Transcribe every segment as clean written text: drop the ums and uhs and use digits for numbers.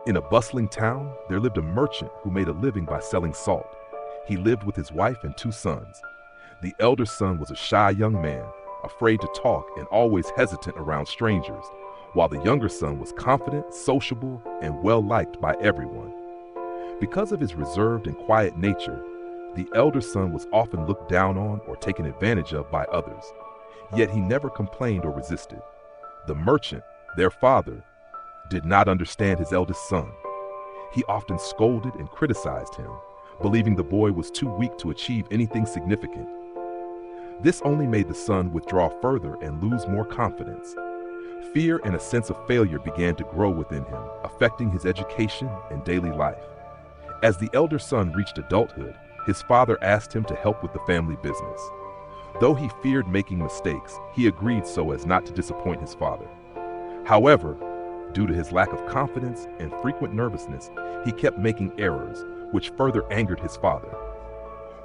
In a bustling town, there lived a merchant who made a living by selling salt. He lived with his wife and two sons. The elder son was a shy young man, afraid to talk and always hesitant around strangers, while the younger son was confident, sociable, and well-liked by everyone. Because of his reserved and quiet nature, the elder son was often looked down on or taken advantage of by others. Yet he never complained or resisted. The merchant, their father, did not understand his eldest son. He often scolded and criticized him, believing the boy was too weak to achieve anything significant. This only made the son withdraw further and lose more confidence. Fear and a sense of failure began to grow within him, affecting his education and daily life. As the elder son reached adulthood, his father asked him to help with the family business. Though he feared making mistakes, he agreed so as not to disappoint his father. However, due to his lack of confidence and frequent nervousness, he kept making errors, which further angered his father.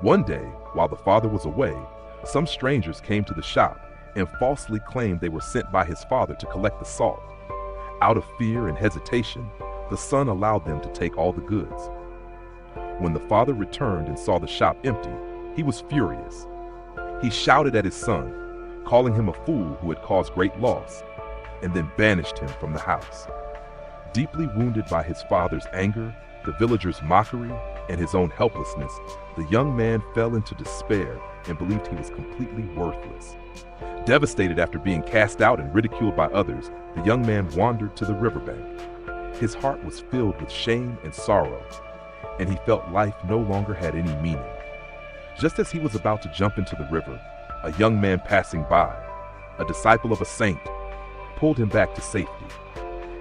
One day, while the father was away, some strangers came to the shop and falsely claimed they were sent by his father to collect the salt. Out of fear and hesitation, the son allowed them to take all the goods. When the father returned and saw the shop empty, he was furious. He shouted at his son, calling him a fool who had caused great loss, and then banished him from the house. Deeply wounded by his father's anger, the villagers' mockery, and his own helplessness, the young man fell into despair and believed he was completely worthless. Devastated after being cast out and ridiculed by others, the young man wandered to the riverbank. His heart was filled with shame and sorrow, and he felt life no longer had any meaning. Just as he was about to jump into the river, a young man passing by, a disciple of a saint, pulled him back to safety.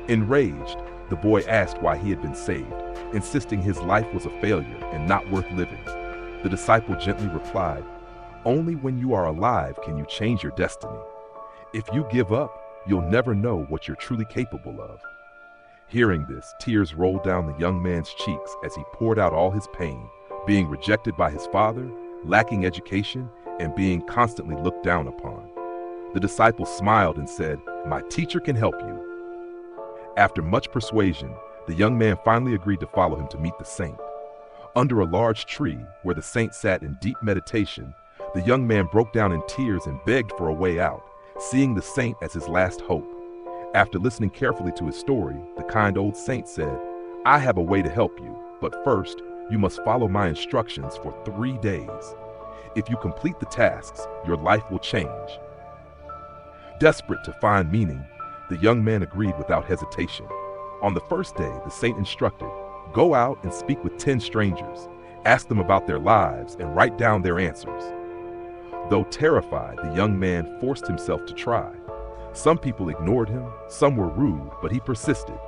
Enraged, the boy asked why he had been saved, insisting his life was a failure and not worth living. The disciple gently replied, "Only when you are alive can you change your destiny. If you give up, you'll never know what you're truly capable of." Hearing this, tears rolled down the young man's cheeks as he poured out all his pain, being rejected by his father, lacking education, and being constantly looked down upon. The disciple smiled and said, "My teacher can help you." After much persuasion, the young man finally agreed to follow him to meet the saint. Under a large tree, where the saint sat in deep meditation, the young man broke down in tears and begged for a way out, seeing the saint as his last hope. After listening carefully to his story, the kind old saint said, "I have a way to help you, but first, you must follow my instructions for 3 days. If you complete the tasks, your life will change." Desperate to find meaning, the young man agreed without hesitation. On the first day, the saint instructed, "Go out and speak with 10 strangers, ask them about their lives, and write down their answers." Though terrified, the young man forced himself to try. Some people ignored him, some were rude, but he persisted.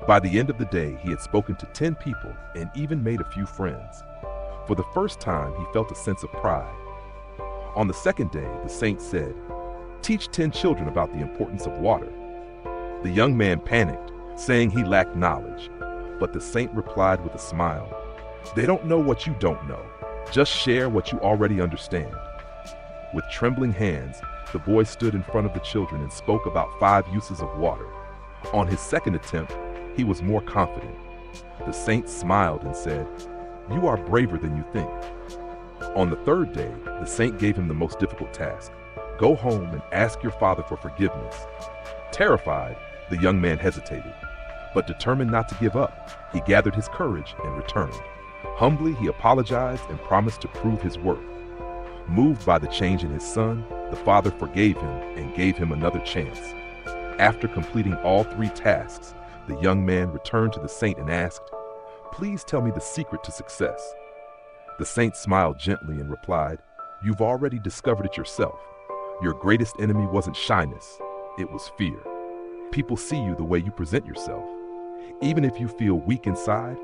By the end of the day, he had spoken to 10 people and even made a few friends. For the first time, he felt a sense of pride. On the second day, the saint said, "Teach 10 children about the importance of water." The young man panicked, saying he lacked knowledge, but the saint replied with a smile, "They don't know what you don't know. Just share what you already understand." With trembling hands, the boy stood in front of the children and spoke about 5 uses of water. On his second attempt, he was more confident. The saint smiled and said, "You are braver than you think." On the third day, the saint gave him the most difficult task. "Go home and ask your father for forgiveness." Terrified, the young man hesitated, but determined not to give up, he gathered his courage and returned. Humbly, he apologized and promised to prove his worth. Moved by the change in his son, the father forgave him and gave him another chance. After completing all 3 tasks, the young man returned to the saint and asked, "Please tell me the secret to success." The saint smiled gently and replied, "You've already discovered it yourself. Your greatest enemy wasn't shyness, it was fear. People see you the way you present yourself. Even if you feel weak inside,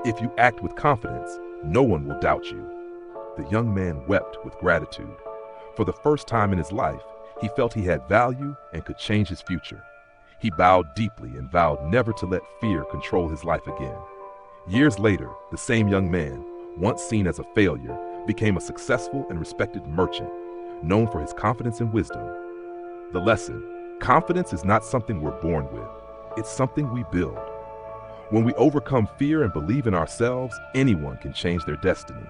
if you act with confidence, no one will doubt you." The young man wept with gratitude. For the first time in his life, he felt he had value and could change his future. He bowed deeply and vowed never to let fear control his life again. Years later, the same young man, once seen as a failure, became a successful and respected merchant, known for his confidence and wisdom. The lesson: confidence is not something we're born with, it's something we build. When we overcome fear and believe in ourselves, anyone can change their destiny.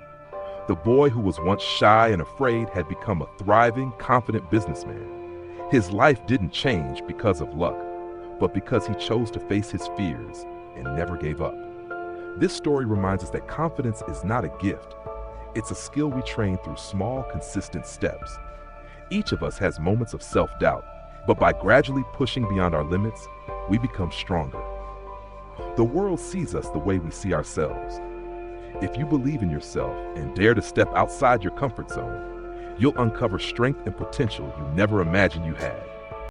The boy who was once shy and afraid had become a thriving, confident businessman. His life didn't change because of luck, but because he chose to face his fears and never gave up. This story reminds us that confidence is not a gift. It's a skill we train through small, consistent steps. Each of us has moments of self-doubt, but by gradually pushing beyond our limits, we become stronger. The world sees us the way we see ourselves. If you believe in yourself and dare to step outside your comfort zone, you'll uncover strength and potential you never imagined you had.